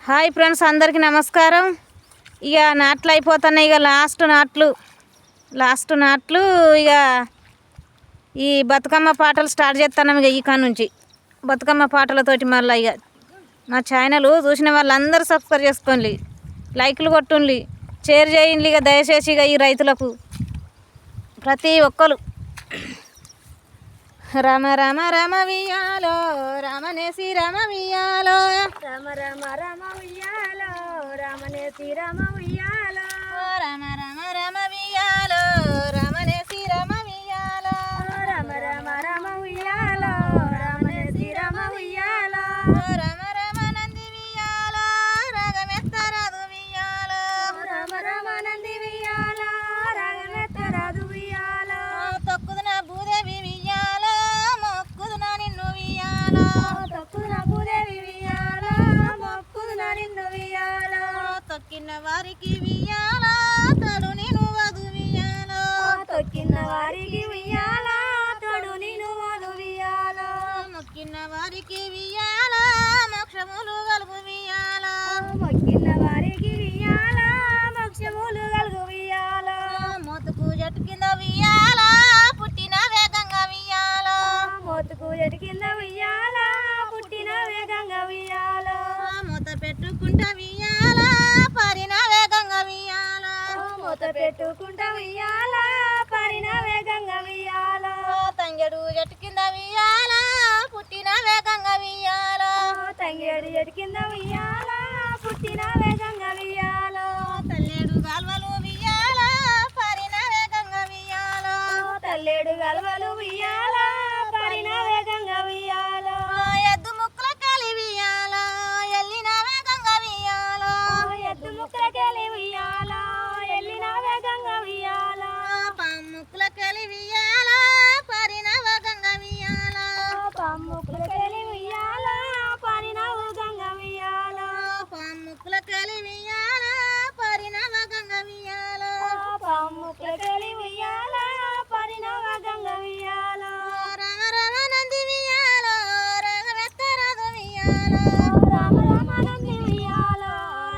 Hi friends, అందరికీ నమస్కారం. ఇక నాట్లు అయిపోతున్నాయి. ఇక లాస్ట్ నాట్లు ఇక ఈ బతుకమ్మ పాటలు స్టార్ట్ చేస్తున్నాం. ఇక ఈ నుంచి బతుకమ్మ పాటలతోటి మళ్ళీ ఇక మా ఛానల్ చూసిన వాళ్ళందరూ సబ్స్క్రైబ్ చేసుకోండి, లైక్లు కొట్టుండి, షేర్ చేయండి. ఇక దయచేసి ఇక ఈ రైతులకు ప్రతి ఒక్కరు రామ రామ రామ వియాలో రామనేసి రామ వియాలో రామ రామ రామ ఉయ్యాలో రామనేసి రామ ఉయ్యాలో రామ రామ రామ వియాలో రామనేసి రామ వియాలో రామ రామ రామ ఉయ్యాలో రామనేసి రామ ఉయ్యాలో రామ రామ నంది వియాలో రాగమెత్తరాదు వియాలో రామ రామ నంది వియాలో రాగమెత్తరాదు వియాలో తొక్కుదున భూదేవి వియాలో మొక్కుదున నిన్ను వియాలో తొక్కున భూదేవి వియాలో మొక్కున నిన్ను వియాలో తొక్కిన వారికి వియాలో తడు నేను వధు వియాలో తొక్కిన వారికి వియాలో తడు నేను వధు వియాలో మొక్కిన వారికి వియాలో మోక్షములు గలుగు వియాలో మొక్కిన వారికి వియాలో మోక్షములు గలుగు వియాలో మోతుకు జట్టు కింద వియాలో పుట్టిన వేగంగా వియాలో మోతుకు జట్టు కింద వియాలో పుట్టిన వేగంగా వియాలో మూత పెట్టుకుంటా వియాలో పరిన వేగంగా వియాలో మూత పెట్టుకుంటా వియాలో పరిన వేగంగా వియాలో తంగెడు జట్టు కింద వియాలో పుట్టిన వేగంగా వియాలో తంగేడు జట్టు కింద వియాలో పుట్టిన వేగంగా వియాలో తల్లేడు గాల్వలు వియాలో పరిన వేగంగా వియాలో తల్లేడు గలవలు వియాలో పరిన వేగంగా వియాలో ఎద్దు ముక్కుల కాలి వియాలో ఎల్లిన వేగంగా వియాలో ఎద్దు ముక్కలకెళ్ళి వియాలో ఎల్లిన వేగంగా వియాలో ముక్కుల కాలి వియాలో పరిన వేగంగా వియాలో ముక్కలకెళ్ళి వియాలో పరిన వేగంగా వియాలో ముక్కుల కాలి వియాలో పరిన వేగంగా వియాలో ముక్కలకెళ్ళి వియాలో పరిన వేగంగా వియాలో రామ రామ నంది వియాలో రాగమెత్తరాదు వియాలో రామ రామ నంది వియాలో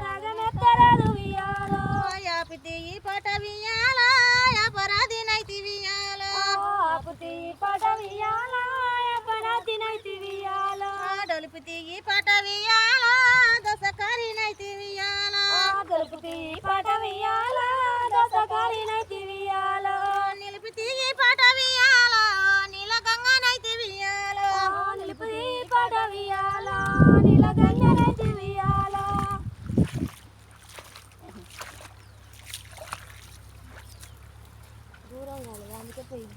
రాగమెత్తరాదు వియాలో యాపితి ఈ పాట వియాలో యాపరాది నైతి వియాలో ఆపుతి పాట వియాలో పరాతి నైతి వియాలో డొలిపితి ఈ పాట వియాలో దశకారి నైతి వియాలో గలుపుతి పాట వియాలో దశకారి నైతి వియాలో నిలిపితి ఈ పాట వియాలో నీలగంగా నైతి వియాలో నిలుపుతి పాట వియాలో నీలగంగ నైతి వియాలో దూరం కాదు అందుకే పోయింది.